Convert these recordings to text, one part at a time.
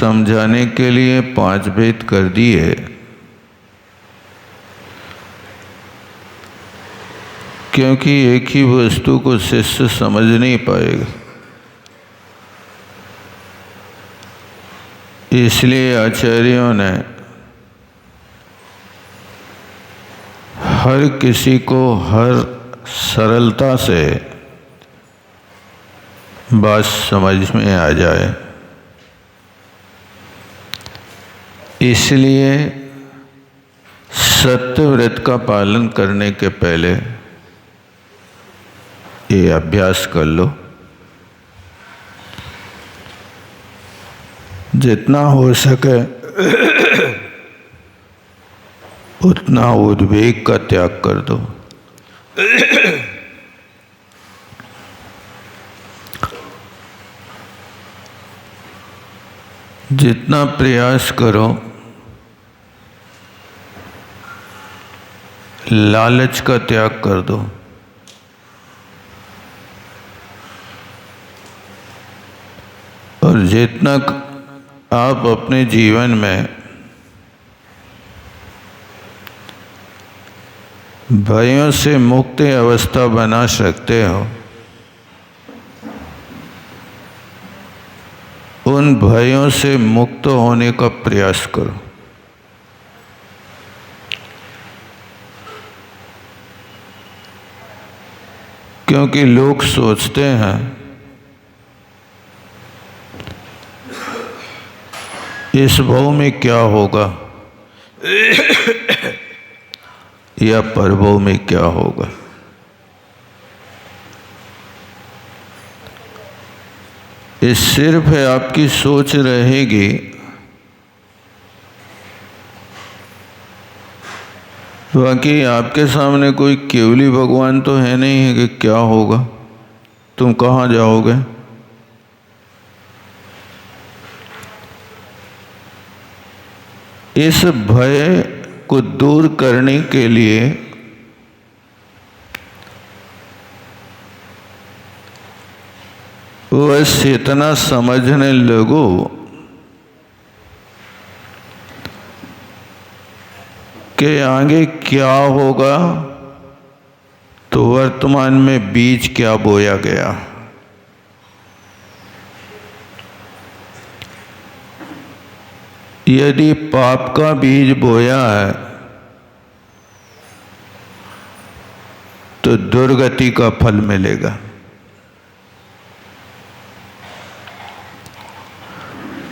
समझाने के लिए 5 भेद कर दिए, क्योंकि एक ही वस्तु को शिष्य समझ नहीं पाएगा। इसलिए आचार्यों ने हर किसी को हर सरलता से बात समझ में आ जाए, इसलिए सत्यव्रत का पालन करने के पहले ये अभ्यास कर लो। जितना हो सके उतना उद्वेग का त्याग कर दो। जितना प्रयास करो लालच का त्याग कर दो। और जितना आप अपने जीवन में भयों से मुक्त अवस्था बना सकते हो, उन भयों से मुक्त होने का प्रयास करो। क्योंकि लोग सोचते हैं इस भव में क्या होगा या परभव में क्या होगा। ये सिर्फ है आपकी सोच रहेगी। बाकी आपके सामने कोई केवली भगवान तो है नहीं है कि क्या होगा, तुम कहाँ जाओगे। इस भय को दूर करने के लिए बस इतना समझने लगो कि आगे क्या होगा, तो वर्तमान में बीज क्या बोया गया। यदि पाप का बीज बोया है तो दुर्गति का फल मिलेगा,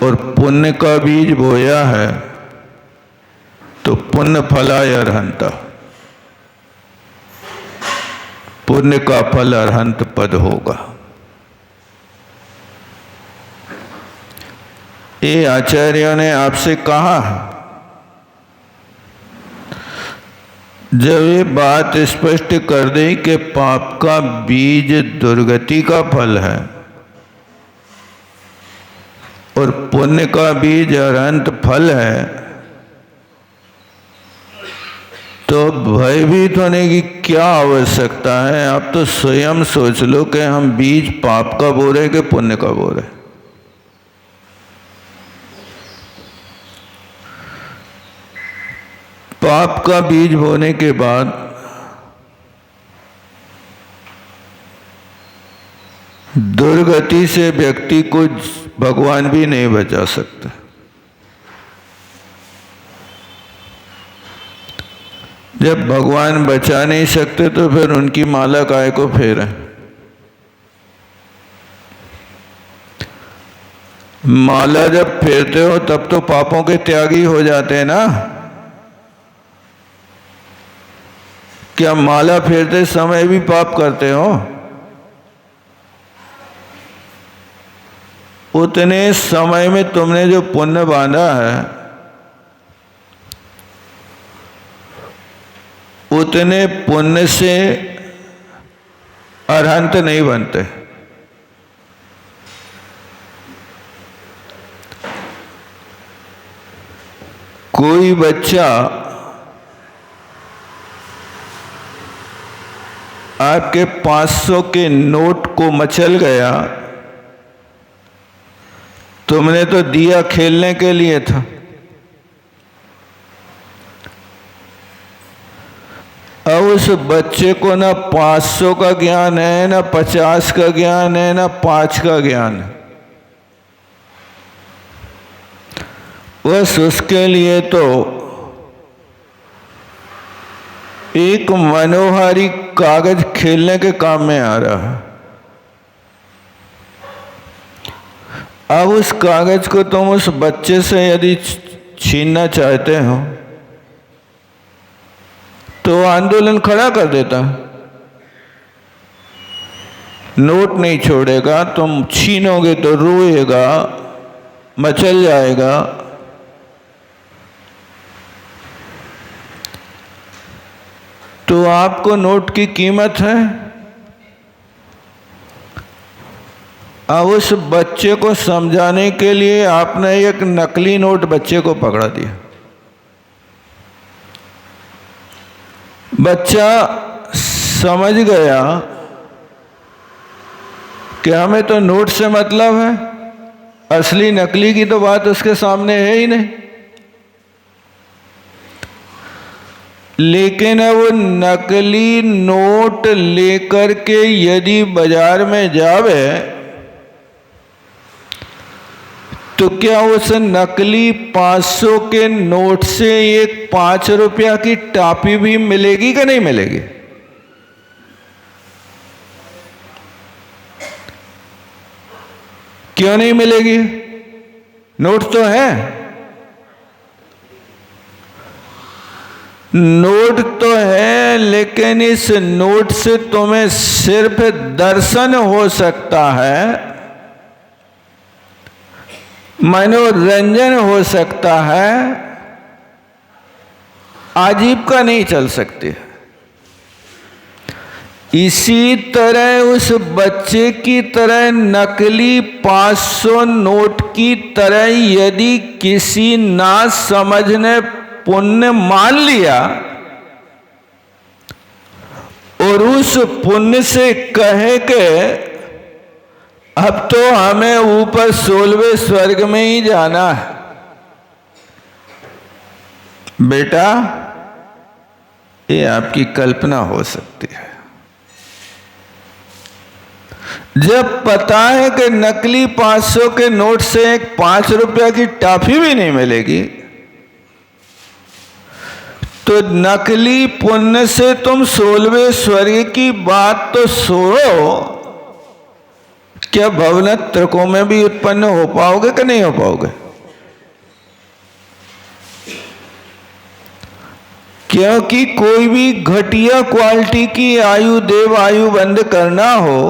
और पुण्य का बीज बोया है तो पुण्य फलाय अर्हंता, पुण्य का फल अर्हंत पद होगा। ये आचार्यों ने आपसे कहा। जब ये बात स्पष्ट कर दी कि पाप का बीज दुर्गति का फल है और पुण्य का बीज अनंत फल है, तो भयभीत होने की क्या आवश्यकता है। आप तो स्वयं सोच लो कि हम बीज पाप का बो रहे कि पुण्य का बो रहे। पाप का बीज बोने के बाद दुर्गति से व्यक्ति को भगवान भी नहीं बचा सकता। जब भगवान बचा नहीं सकते तो फिर उनकी माला काहे को फेरें। माला जब फेरते हो तब तो पापों के त्यागी हो जाते हैं ना। क्या माला फेरते समय भी पाप करते हो? उतने समय में तुमने जो पुण्य बांधा है उतने पुण्य से अरहंत नहीं बनते। कोई बच्चा आपके 500 के नोट को मचल गया तुमने तो दिया खेलने के लिए था। अब उस बच्चे को ना 500 का ज्ञान है, ना 50 का ज्ञान है, ना 5 का ज्ञान है। बस उसके लिए तो एक मनोहारी कागज खेलने के काम में आ रहा है। अब उस कागज को तुम उस बच्चे से यदि छीनना चाहते हो तो आंदोलन खड़ा कर देता। नोट नहीं छोड़ेगा, तुम छीनोगे तो रोएगा, मचल जाएगा। तो आपको नोट की कीमत है। अब उस बच्चे को समझाने के लिए आपने एक नकली नोट बच्चे को पकड़ा दिया। बच्चा समझ गया कि हमें तो नोट से मतलब है, असली नकली की तो बात उसके सामने है ही नहीं। लेकिन अब वो नकली नोट लेकर के यदि बाजार में जावे तो क्या उस नकली 500 के नोट से एक 5 रुपया की टॉफी भी मिलेगी कि नहीं मिलेगी? क्यों नहीं मिलेगी? नोट तो है, नोट तो है, लेकिन इस नोट से तुम्हें सिर्फ दर्शन हो सकता है, मनोरंजन हो सकता है, आजीविका नहीं चल सकती। इसी तरह उस बच्चे की तरह नकली 500 नोट की तरह यदि किसी ना समझने पुण्य मान लिया और उस पुण्य से कहे कि अब तो हमें ऊपर 16वें स्वर्ग में ही जाना है, बेटा ये आपकी कल्पना हो सकती है। जब पता है कि नकली 500 के नोट से एक 5 रुपया की टॉफी भी नहीं मिलेगी, तो नकली पुण्य से तुम 16वें स्वर्ग की बात तो छोड़ो, क्या भवनत्रकों में भी उत्पन्न हो पाओगे कि नहीं हो पाओगे? क्योंकि कोई भी घटिया क्वालिटी की आयु देव आयु बंद करना हो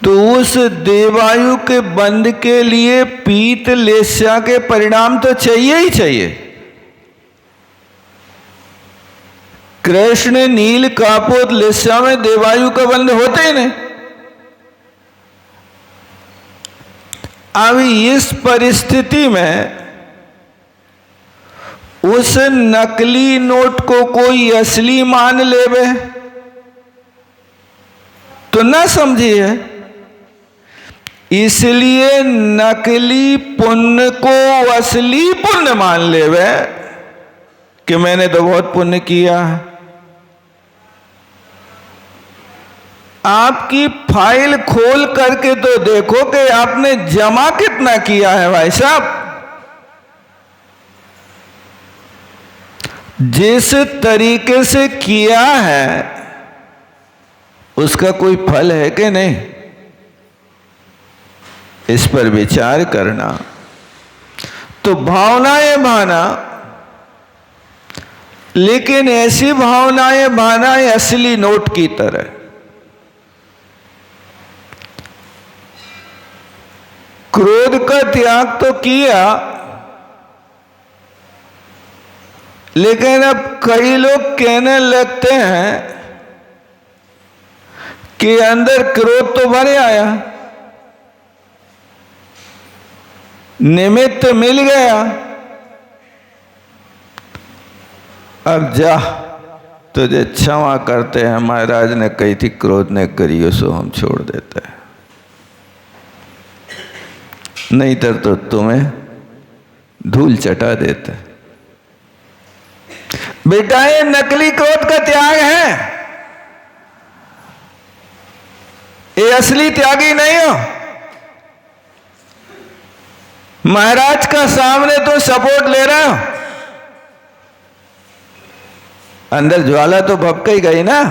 तो उस देवायु के बंद के लिए पीत लेस्या के परिणाम तो चाहिए ही चाहिए। कृष्ण नील कापोत लेस्या में देवायु का बंद होते ही नहीं। अब इस परिस्थिति में उस नकली नोट को कोई असली मान लेवे तो ना समझिए, इसलिए नकली पुण्य को असली पुण्य मान लेवे कि मैंने तो बहुत पुण्य किया है। आपकी फाइल खोल करके तो देखो कि आपने जमा कितना किया है भाई साहब। जिस तरीके से किया है उसका कोई फल है कि नहीं, इस पर विचार करना। तो भावनाएं भाना, लेकिन ऐसी भावनाएं भाना असली नोट की तरह। क्रोध का त्याग तो किया, लेकिन अब कई लोग कहने लगते हैं कि अंदर क्रोध तो भरे आया, निमित्त मिल गया, अब जा तुझे क्षमा करते हैं, महाराज ने कही थी क्रोध ने करियो सो हम छोड़ देते हैं। नहीं तो तुम्हें धूल चटा देता। बेटा ये नकली क्रोध का त्याग है, ये असली त्यागी नहीं हो। महाराज का सामने तो सपोर्ट ले रहे हो, अंदर ज्वाला तो भभक ही गई ना।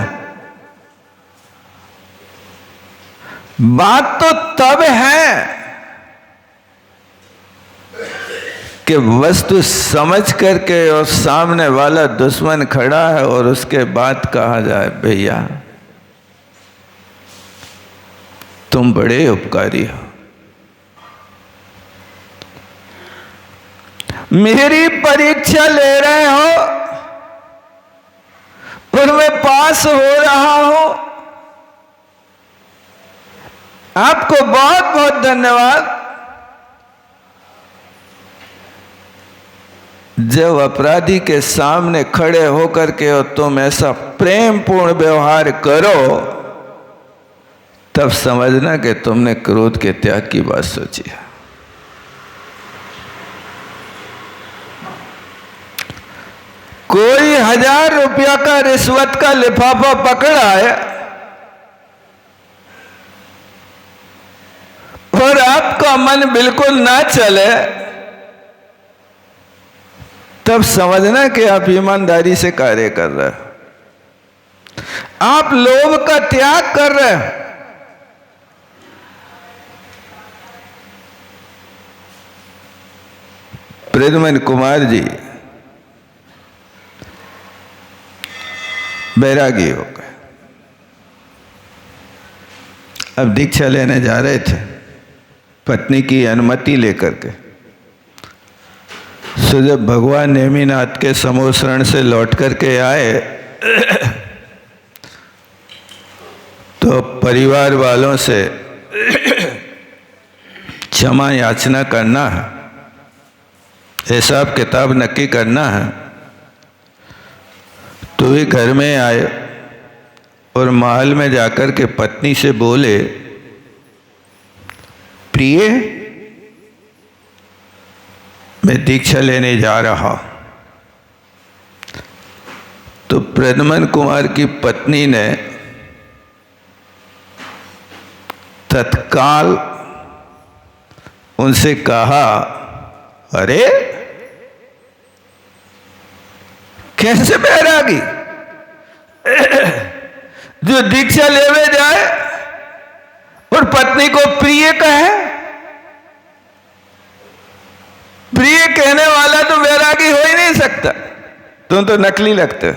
बात तो तब है कि वस्तु समझ करके और सामने वाला दुश्मन खड़ा है और उसके बाद कहा जाए भैया तुम बड़े उपकारी हो, मेरी परीक्षा ले रहे हो और मैं पास हो रहा हूं, आपको बहुत बहुत धन्यवाद। जब अपराधी के सामने खड़े होकर के और तुम ऐसा प्रेम पूर्ण व्यवहार करो तब समझना कि तुमने क्रोध के त्याग की बात सोची है। कोई 1000 रुपया का रिश्वत का लिफाफा पकड़ा है और आपका मन बिल्कुल ना चले तब समझना कि आप ईमानदारी से कार्य कर रहे हो, आप लोभ का त्याग कर रहे हो। प्रद्युमन कुमार जी बैरागी हो गए, अब दीक्षा लेने जा रहे थे पत्नी की अनुमति लेकर के। सो जब भगवान नेमिनाथ के समोसरण से लौट करके आए तो परिवार वालों से क्षमा याचना करना है, हिसाब किताब नक्की करना है। तो वे घर में आए और महल में जाकर के पत्नी से बोले, प्रिय मैं दीक्षा लेने जा रहा। तो प्रद्युमन कुमार की पत्नी ने तत्काल उनसे कहा, अरे कैसे बैरागी जो दीक्षा लेवे जाए और पत्नी को प्रिय कहे। प्रिय कहने वाला तो बैरागी हो ही नहीं सकता, तुम तो नकली लगते हो।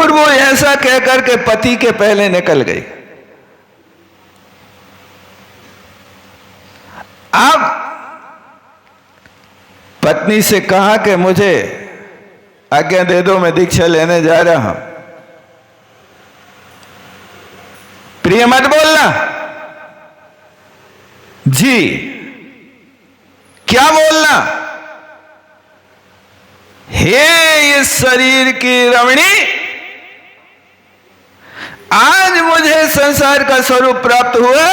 और वो ऐसा कहकर के पति के पहले निकल गई। अब पत्नी से कहा कि मुझे आज्ञा दे दो, मैं दीक्षा लेने जा रहा हूं। प्रिय मत बोलना। जी क्या बोलना? हे इस शरीर की रमणी, आज मुझे संसार का स्वरूप प्राप्त हुआ।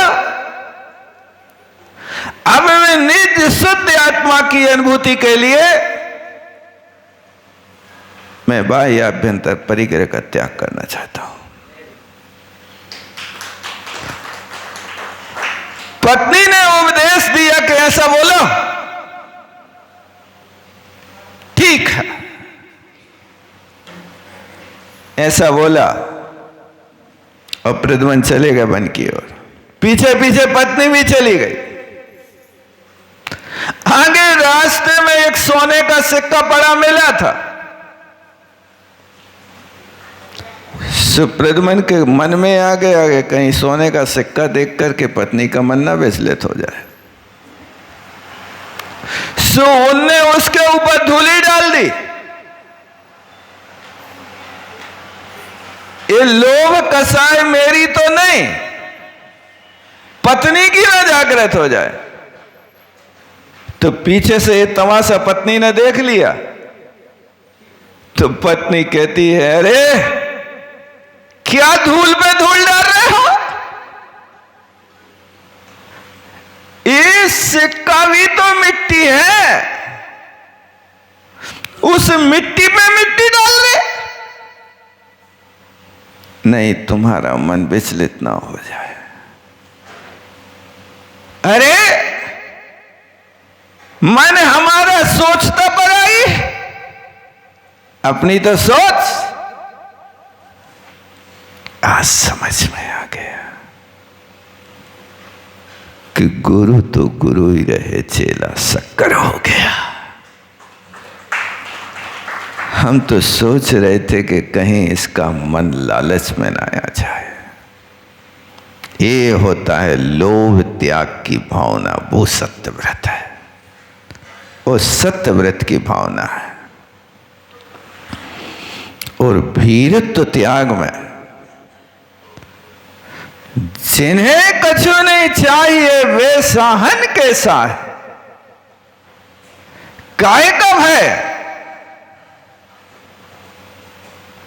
अब मैं निज शुद्ध आत्मा की अनुभूति के लिए मैं बाह्य आभ्यंतर परिग्रह का त्याग करना चाहता हूं। पत्नी ने उपदेश दिया कि ऐसा बोलो, ठीक है। ऐसा बोला और प्रद्युमन चले गए वन की ओर। पीछे पीछे पत्नी भी चली गई। आगे रास्ते में एक सोने का सिक्का पड़ा मिला था। प्रद्युमन के मन में आ गया कहीं सोने का सिक्का देख करके पत्नी का मन ना विचलित हो जाए। सो उनने उसके ऊपर धूली डाल दी। ये लोभ कसाय मेरी तो नहीं, पत्नी की ना जागृत हो जाए। तो पीछे से ये तमाशा पत्नी ने देख लिया। तो पत्नी कहती है, अरे क्या धूल पे धूल डाल रहे हो? सिक्का भी तो मिट्टी है, उस मिट्टी पे मिट्टी डाल दे। नहीं, तुम्हारा मन विचलित ना हो जाए। अरे मन हमारा सोचता पर आई, अपनी तो सोच। आज समझ में आ गया कि गुरु तो गुरु ही रहे, चेला शक्कर हो गया। हम तो सोच रहे थे कि कहीं इसका मन लालच में ना आ जाए। ये होता है लोभ त्याग की भावना, वो सत्यव्रत है, वो सत्यव्रत की भावना है। और भीरत्व त्याग में जिन्हें कछु नहीं चाहिए वे साहन कैसा है, काय का भय।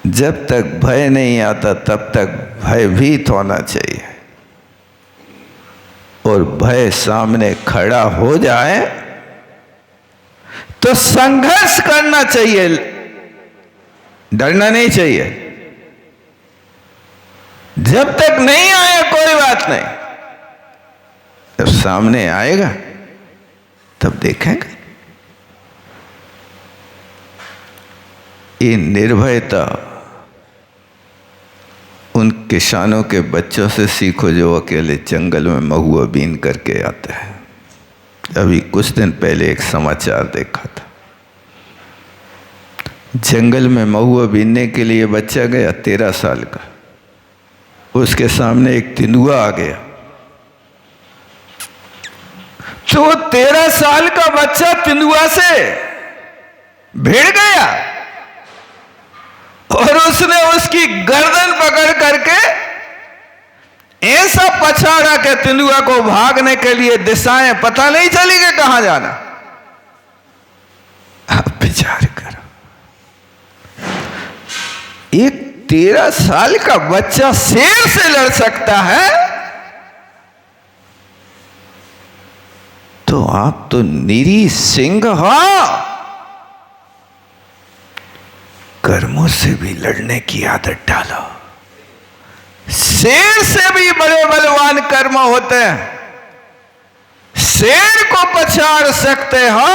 जब तक भय नहीं आता तब तक भयभीत होना चाहिए, और भय सामने खड़ा हो जाए तो संघर्ष करना चाहिए, डरना नहीं चाहिए। जब तक नहीं आया कोई बात नहीं, जब सामने आएगा तब देखेंगे। ये निर्भयता उन किसानों के बच्चों से सीखो जो अकेले जंगल में महुआ बीन करके आते हैं। अभी कुछ दिन पहले एक समाचार देखा था, जंगल में महुआ बीनने के लिए बच्चा गया 13 साल का, उसके सामने एक तेंदुआ आ गया, तो 13 साल का बच्चा तेंदुआ से भिड़ गया और उसने उसकी गर्दन पकड़ करके ऐसा पछाड़ा कि तेंदुआ को भागने के लिए दिशाएं पता नहीं चली कि कहां जाना। आप विचार करो, एक 13 साल का बच्चा शेर से लड़ सकता है, तो आप तो निरी सिंह हो। कर्मों से भी लड़ने की आदत डालो। शेर से भी बड़े बलवान कर्म होते हैं, शेर को पछाड़ सकते हो,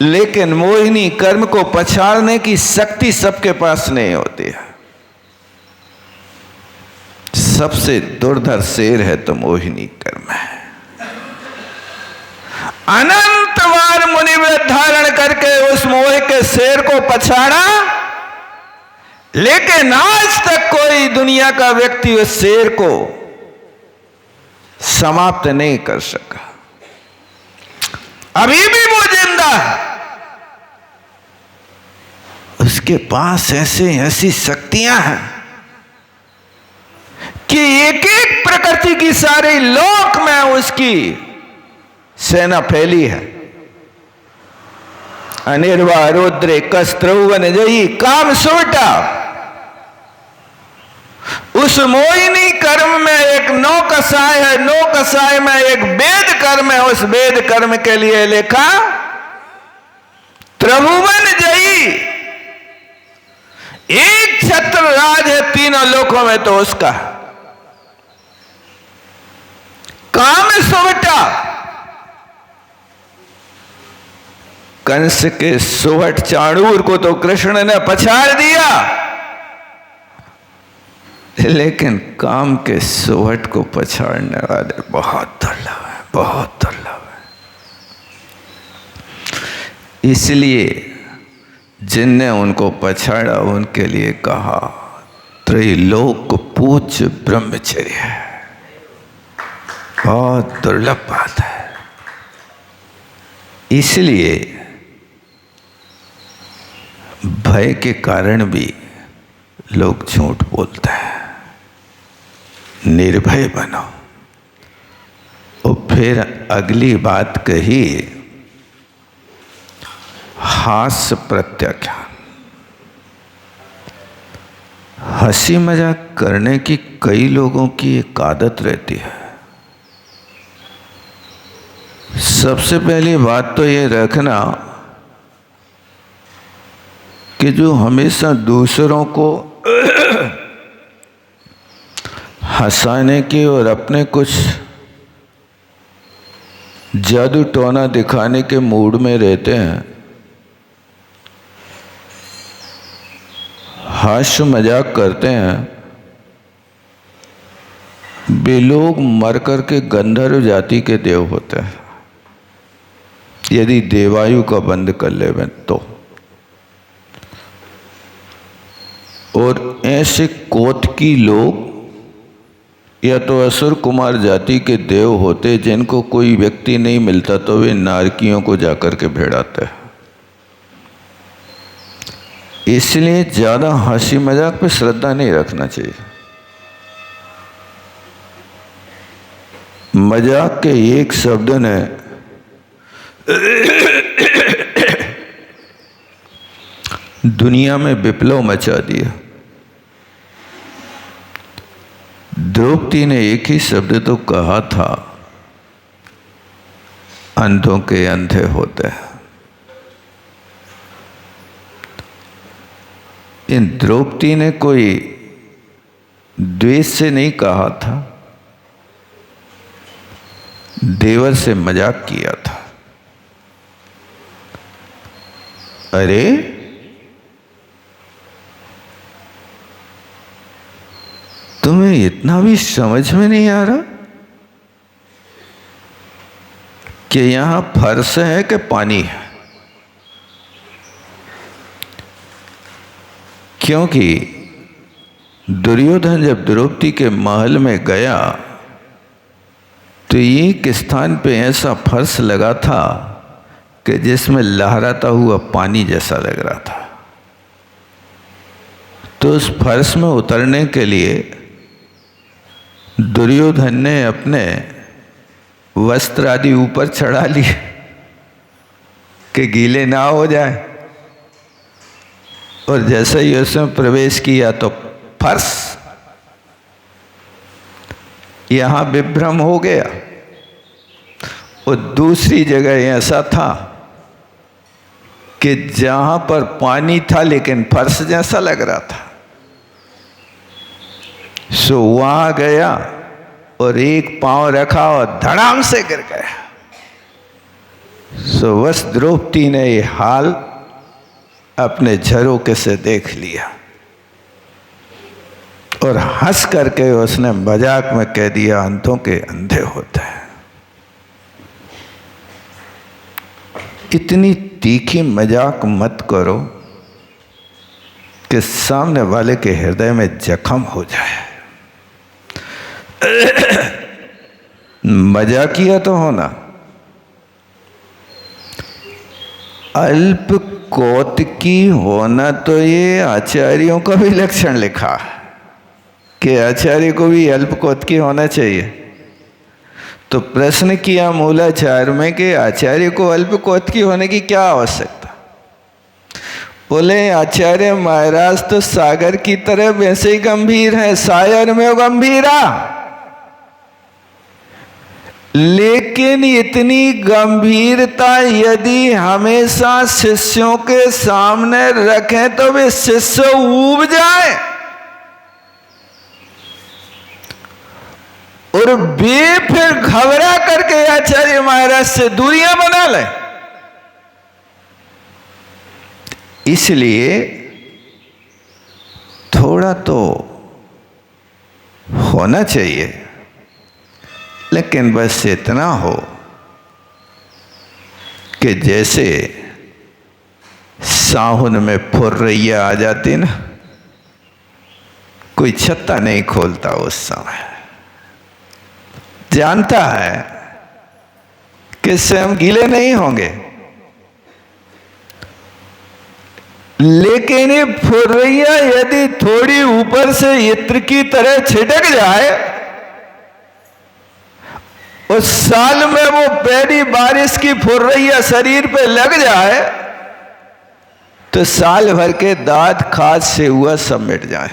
लेकिन मोहिनी कर्म को पछाड़ने की शक्ति सबके पास नहीं होती है। सबसे दुर्धर शेर है तो मोहिनी कर्म है। अनंत बार मुनिव्रत धारण करके उस मोह के शेर को पछाड़ा, लेकिन आज तक कोई दुनिया का व्यक्ति उस शेर को समाप्त नहीं कर सका। अभी भी वो जिंदा है, उसके पास ऐसी शक्तियां हैं कि एक एक प्रकृति की सारी लोक में उसकी सेना फैली है। अनिर्वा रुद्रे कस्त्रौवन जयी काम सोटा। उस मोहिनी कर्म में एक नौ कसाय है, नौ कसाय में एक वेद कर्म है। उस वेद कर्म के लिए लिखा त्रिभुवन जयी, एक छत्र राज है तीनों लोकों में, तो उसका काम सोवटा। कंस के सोवट चाणूर को तो कृष्ण ने पछाड़ दिया, लेकिन काम के सोवट को पछाड़ने वाले बहुत दुर्लभ है, बहुत दुर्लभ है। इसलिए जिनने उनको पछाड़ा उनके लिए कहा त्रैलोक पूज्य ब्रह्मचर्य है। बहुत दुर्लभ बात है। इसलिए भय के कारण भी लोग झूठ बोलते हैं। निर्भय बनो। और फिर अगली बात कही हास्य प्रत्याख्यान। हंसी मजाक करने की कई लोगों की एक आदत रहती है। सबसे पहली बात तो ये रखना कि जो हमेशा दूसरों को हंसाने की और अपने कुछ जादू टोना दिखाने के मूड में रहते हैं, हास्य मजाक करते हैं, वे लोग मर कर के गंधर्व जाति के देव होते हैं, यदि देवायु का बंद कर ले तो। और ऐसे कोतकी लोग या तो असुर कुमार जाति के देव होते जिनको कोई व्यक्ति नहीं मिलता तो वे नारकियों को जाकर के भिड़ाते हैं। इसलिए ज़्यादा हंसी मजाक पे श्रद्धा नहीं रखना चाहिए। मजाक के एक शब्द ने दुनिया में विप्लव मचा दिया। द्रौपदी ने एक ही शब्द तो कहा था, अंधों के अंधे होते हैं। इन द्रौपदी ने कोई द्वेष से नहीं कहा था, देवर से मजाक किया था। अरे तुम्हें इतना भी समझ में नहीं आ रहा कि यहां फर्श है कि पानी है? क्योंकि दुर्योधन जब द्रौपदी के महल में गया तो एक स्थान पे ऐसा फर्श लगा था कि जिसमें लहराता हुआ पानी जैसा लग रहा था। तो उस फर्श में उतरने के लिए दुर्योधन ने अपने वस्त्र आदि ऊपर चढ़ा लिए कि गीले ना हो जाए, और जैसे ही उसमें प्रवेश किया तो फर्श यहां विभ्रम हो गया। और दूसरी जगह ऐसा था कि जहां पर पानी था लेकिन फर्श जैसा लग रहा था। सो वहां गया और एक पांव रखा और धड़ाम से गिर गया। सो बस द्रौपदी ने ये हाल अपने झरोके से देख लिया और हंस करके उसने मजाक में कह दिया, अंधों के अंधे होते हैं। इतनी तीखी मजाक मत करो कि सामने वाले के हृदय में जख्म हो जाए। मजाकिया तो होना, अल्प कौतुकी होना तो ये आचार्यों का भी लक्षण लिखा कि आचार्य को भी अल्प कौतुकी होना चाहिए। तो प्रश्न किया मूलाचार्य में कि आचार्य को अल्प कौतुकी होने की क्या आवश्यकता? बोले आचार्य महाराज तो सागर की तरह वैसे ही गंभीर है, सायर में गंभीरा, लेकिन इतनी गंभीरता यदि हमेशा शिष्यों के सामने रखें तो वे शिष्य ऊब जाए और वे फिर घबरा करके आचार्य महाराज से दूरियां बना लें। इसलिए थोड़ा तो होना चाहिए, लेकिन बस इतना हो कि जैसे साहुन में फुर्रैया आ जाती ना, कोई छत्ता नहीं खोलता उस समय, जानता है कि इससे हम गीले नहीं होंगे। लेकिन ये फुर्रैया यदि थोड़ी ऊपर से इत्र की तरह छिटक जाए और साल में वो पहली बारिश की फुर्रैया शरीर पे लग जाए तो साल भर के दांत खाद से हुआ सब मिट जाए।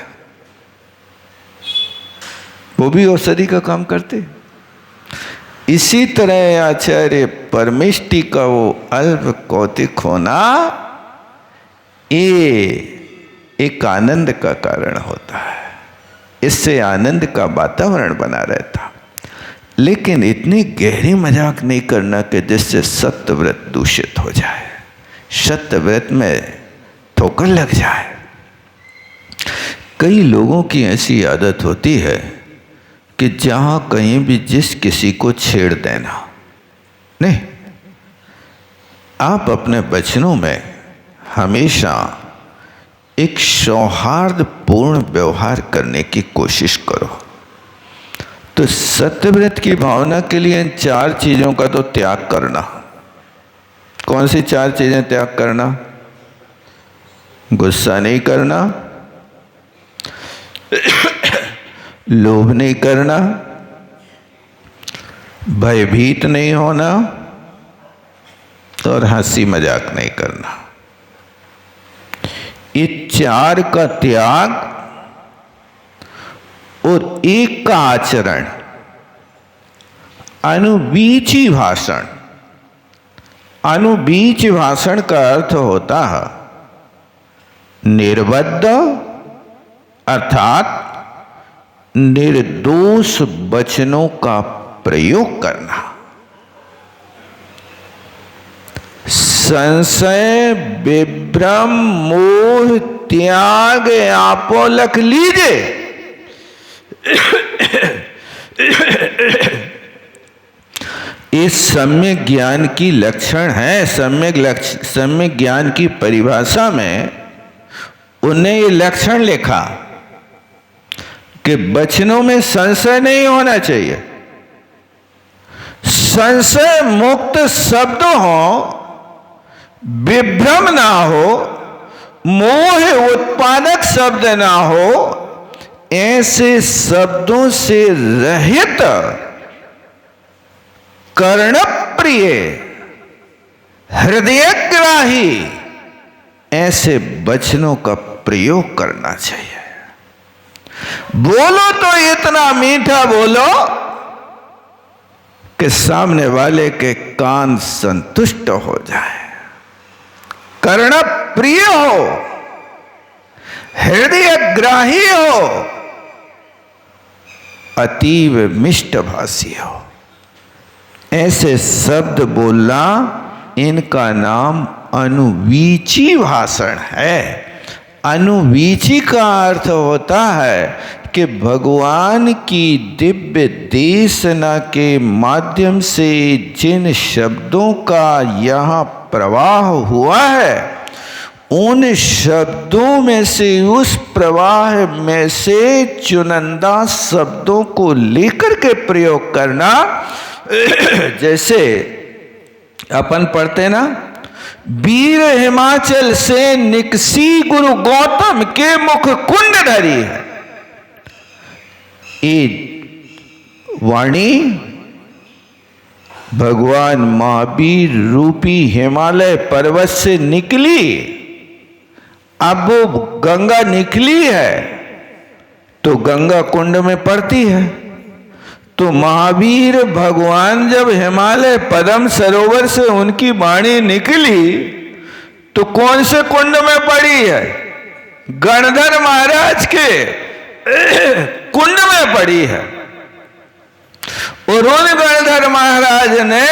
वो भी औषधि का काम करते। इसी तरह आचार्य परमेष्टि का वो अल्प कौतिक होना ये एक आनंद का कारण होता है, इससे आनंद का वातावरण बना रहता। लेकिन इतनी गहरी मजाक नहीं करना कि जिससे सत्यव्रत दूषित हो जाए, सत्यव्रत में ठोकर लग जाए। कई लोगों की ऐसी आदत होती है कि जहाँ कहीं भी जिस किसी को छेड़ देना। नहीं, आप अपने वचनों में हमेशा एक सौहार्दपूर्ण व्यवहार करने की कोशिश करो। तो सत्यव्रत की भावना के लिए इन 4 चीज़ों का तो त्याग करना। कौन सी 4 चीज़ें त्याग करना? गुस्सा नहीं करना, लोभ नहीं करना, भयभीत नहीं होना और हंसी मजाक नहीं करना। ये 4 का त्याग और 1 का आचरण, अनुबीची भाषण। अनुबीच भाषण का अर्थ होता है निर्बद्ध अर्थात निर्दोष वचनों का प्रयोग करना। संशय, विभ्रम, मोह त्याग आपो लख लीजिए। इस सम्यक ज्ञान की लक्षण है। सम्यक ज्ञान की परिभाषा में उन्हें ये लक्षण लिखा कि वचनों में संशय नहीं होना चाहिए, संशय मुक्त शब्द हो, विभ्रम ना हो, मोह उत्पादक शब्द ना हो। ऐसे शब्दों से रहित कर्णप्रिय हृदयग्राही ऐसे वचनों का प्रयोग करना चाहिए। बोलो तो इतना मीठा बोलो कि सामने वाले के कान संतुष्ट हो जाए, कर्ण प्रिय हो, हृदयग्राही हो, अतीव मिष्टभाषी हो। ऐसे शब्द बोलना, इनका नाम अनुवीची भाषण है। अनुवीची का अर्थ होता है कि भगवान की दिव्य देशना के माध्यम से जिन शब्दों का यहाँ प्रवाह हुआ है, उन शब्दों में से, उस प्रवाह में से चुनिंदा शब्दों को लेकर के प्रयोग करना। जैसे अपन पढ़ते ना, वीर हिमाचल से निकसी गुरु गौतम के मुख कुंड धरी है। ये वाणी भगवान महावीर रूपी हिमालय पर्वत से निकली। अब वो गंगा निकली है तो गंगा कुंड में पड़ती है। तो महावीर भगवान जब हिमालय पद्म सरोवर से उनकी वाणी निकली तो कौन से कुंड में पड़ी है? गणधर महाराज के कुंड में पड़ी है। और उन गणधर महाराज ने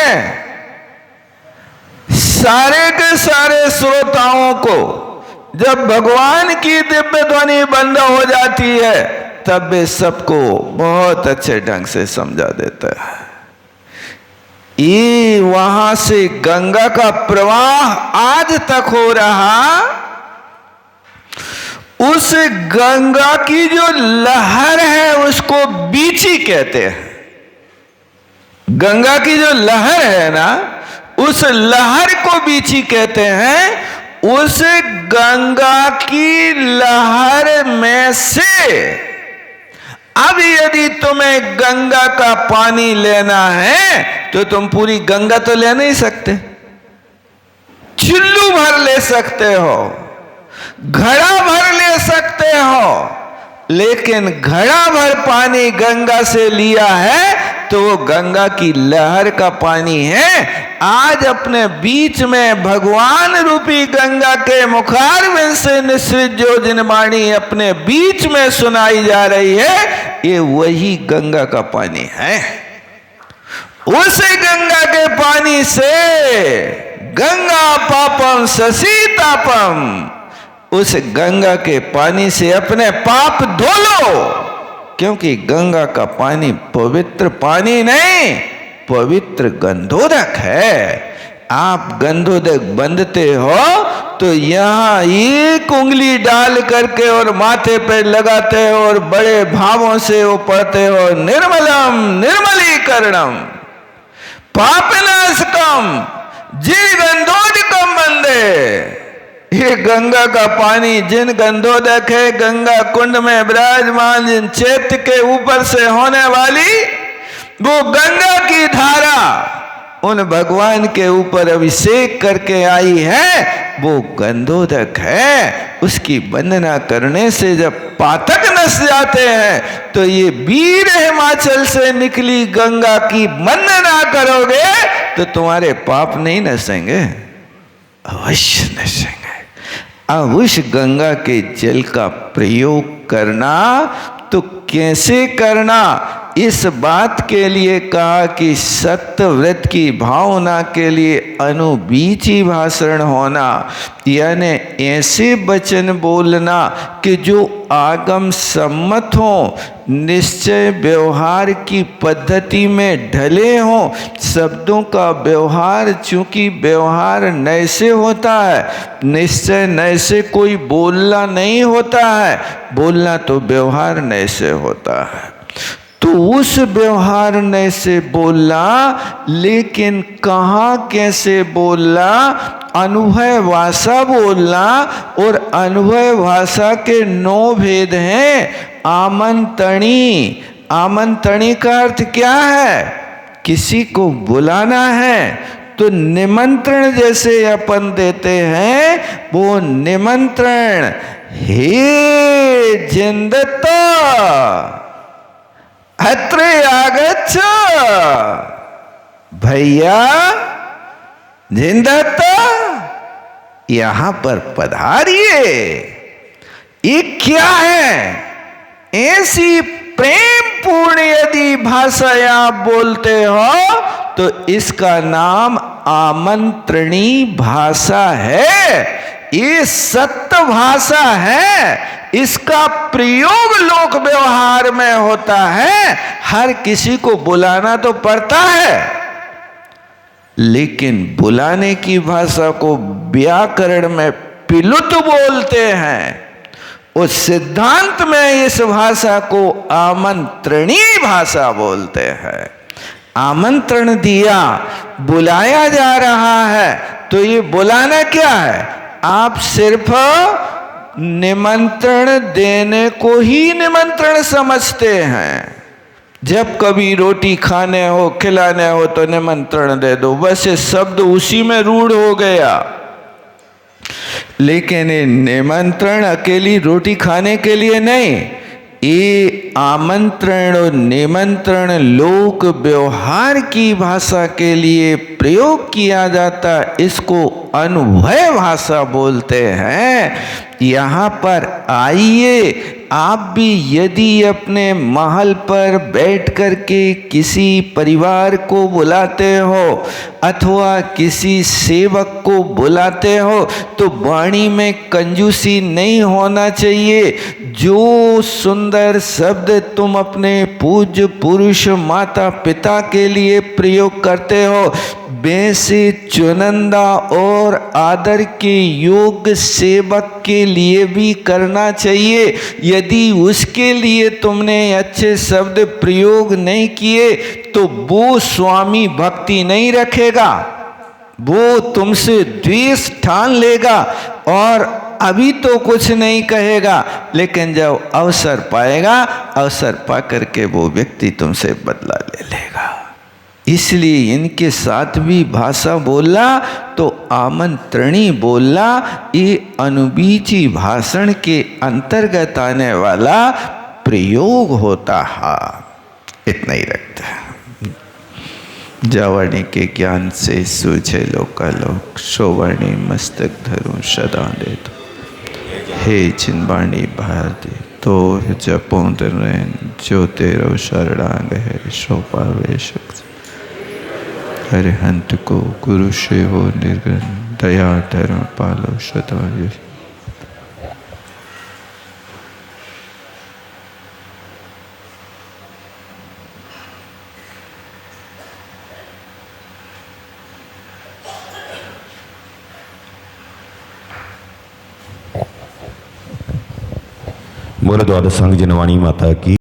सारे के सारे श्रोताओं को जब भगवान की दिव्य ध्वनि बंद हो जाती है तब वे सबको बहुत अच्छे ढंग से समझा देता है। ये वहां से गंगा का प्रवाह आज तक हो रहा। उस गंगा की जो लहर है उसको बीची कहते हैं। गंगा की जो लहर है ना, उस लहर को बीची कहते हैं। उस गंगा की लहर में से अब यदि तुम्हें गंगा का पानी लेना है तो तुम पूरी गंगा तो ले नहीं सकते, चुल्लू भर ले सकते हो, घड़ा भर ले सकते हो, लेकिन घड़ा भर पानी गंगा से लिया है तो वो गंगा की लहर का पानी है। आज अपने बीच में भगवान रूपी गंगा के मुखारविंद से निश्रित जो जिनवाणी अपने बीच में सुनाई जा रही है, ये वही गंगा का पानी है। उस गंगा के पानी से गंगा पापम ससीतापम, उस गंगा के पानी से अपने पाप धो लो, क्योंकि गंगा का पानी पवित्र पानी नहीं, पवित्र गंधोदक है। आप गंधोदक बंधते हो तो यहाँ एक उंगली डाल करके और माथे पे लगाते हो और बड़े भावों से वो पढ़ते हो, निर्मलम निर्मलीकरणम पापनाशकम जिन गंधोदकम बंदे। ये गंगा का पानी जिन गंधोदक है, गंगा कुंड में विराजमान जिन चैत्य के ऊपर से होने वाली वो गंगा की धारा उन भगवान के ऊपर अभिषेक करके आई है, वो गंधोदक है। उसकी वंदना करने से जब पातक नस जाते हैं तो ये वीर हिमाचल से निकली गंगा की वंदना करोगे तो तुम्हारे पाप नहीं नसेंगे, अवश्य नसेंगे। अब उस गंगा के जल का प्रयोग करना तो कैसे करना, इस बात के लिए कहा कि सत्यव्रत की भावना के लिए अनुबीची भाषण होना, यानी ऐसे वचन बोलना कि जो आगम सम्मत हो, निश्चय व्यवहार की पद्धति में ढले हों। शब्दों का व्यवहार, चूंकि व्यवहार नय से होता है, निश्चय नय से कोई बोलना नहीं होता है, बोलना तो व्यवहार नय से होता है। तो उस व्यवहार नय से बोलना, लेकिन कहाँ कैसे बोलना, अनुभव भाषा बोलना। और अनुभव भाषा के 9 भेद हैं। आमंत्रणी, आमंत्रणी का अर्थ क्या है, किसी को बुलाना है तो निमंत्रण जैसे अपन देते हैं, वो निमंत्रण। हे जिंदता अत्र आगच्छ, भैया जिंदता यहां पर पधारिए। ये क्या है, ऐसी प्रेम पूर्ण यदि भाषा आप बोलते हो तो इसका नाम आमंत्रणी भाषा है। ये सत्य भाषा है, इसका प्रयोग लोक व्यवहार में होता है। हर किसी को बुलाना तो पड़ता है, लेकिन बुलाने की भाषा को व्याकरण में पिलुत बोलते हैं। उस सिद्धांत में इस भाषा को आमंत्रणी भाषा बोलते हैं। आमंत्रण दिया, बुलाया जा रहा है, तो ये बुलाना क्या है, आप सिर्फ निमंत्रण देने को ही निमंत्रण समझते हैं। जब कभी रोटी खाने हो, खिलाने हो तो निमंत्रण दे दो, बस ये शब्द उसी में रूढ़ हो गया। लेकिन ये निमंत्रण अकेली रोटी खाने के लिए नहीं, ये आमंत्रण और निमंत्रण लोक व्यवहार की भाषा के लिए प्रयोग किया जाता, इसको अनुभव भाषा बोलते हैं। यहाँ पर आइए, आप भी यदि अपने महल पर बैठ कर के किसी परिवार को बुलाते हो अथवा किसी सेवक को बुलाते हो तो वाणी में कंजूसी नहीं होना चाहिए। जो सुंदर शब्द तुम अपने पूज्य पुरुष माता पिता के लिए प्रयोग करते हो, वैसे चुनिंदा और आदर के योग्य सेवक के लिए भी करना चाहिए। यदि उसके लिए तुमने अच्छे शब्द प्रयोग नहीं किए तो वो स्वामी भक्ति नहीं रखेगा, वो तुमसे द्वेष ठान लेगा और अभी तो कुछ नहीं कहेगा, लेकिन जब अवसर पाएगा, अवसर पा करके वो व्यक्ति तुमसे बदला ले लेगा। इसलिए इनके साथ भी भाषा बोलना तो आमंत्रणी बोलना, ये अनुबीची भाषण के अंतर्गत आने वाला प्रयोग होता हा, इतना ही रखता है। जावाणी के ज्ञान से सूझे लोकालोक, शोवाणी मस्तक धरूं सदा दे दो। हे जिनवाणी भारती तो जपों नैन, जो तेरो शरणांग है सो पावे सुख। हरिहंत को गुरु सेवो निर्गुण, दया धर्म पालो सदा यश। बोलो द्वादश संघ जिनवाणी माता की।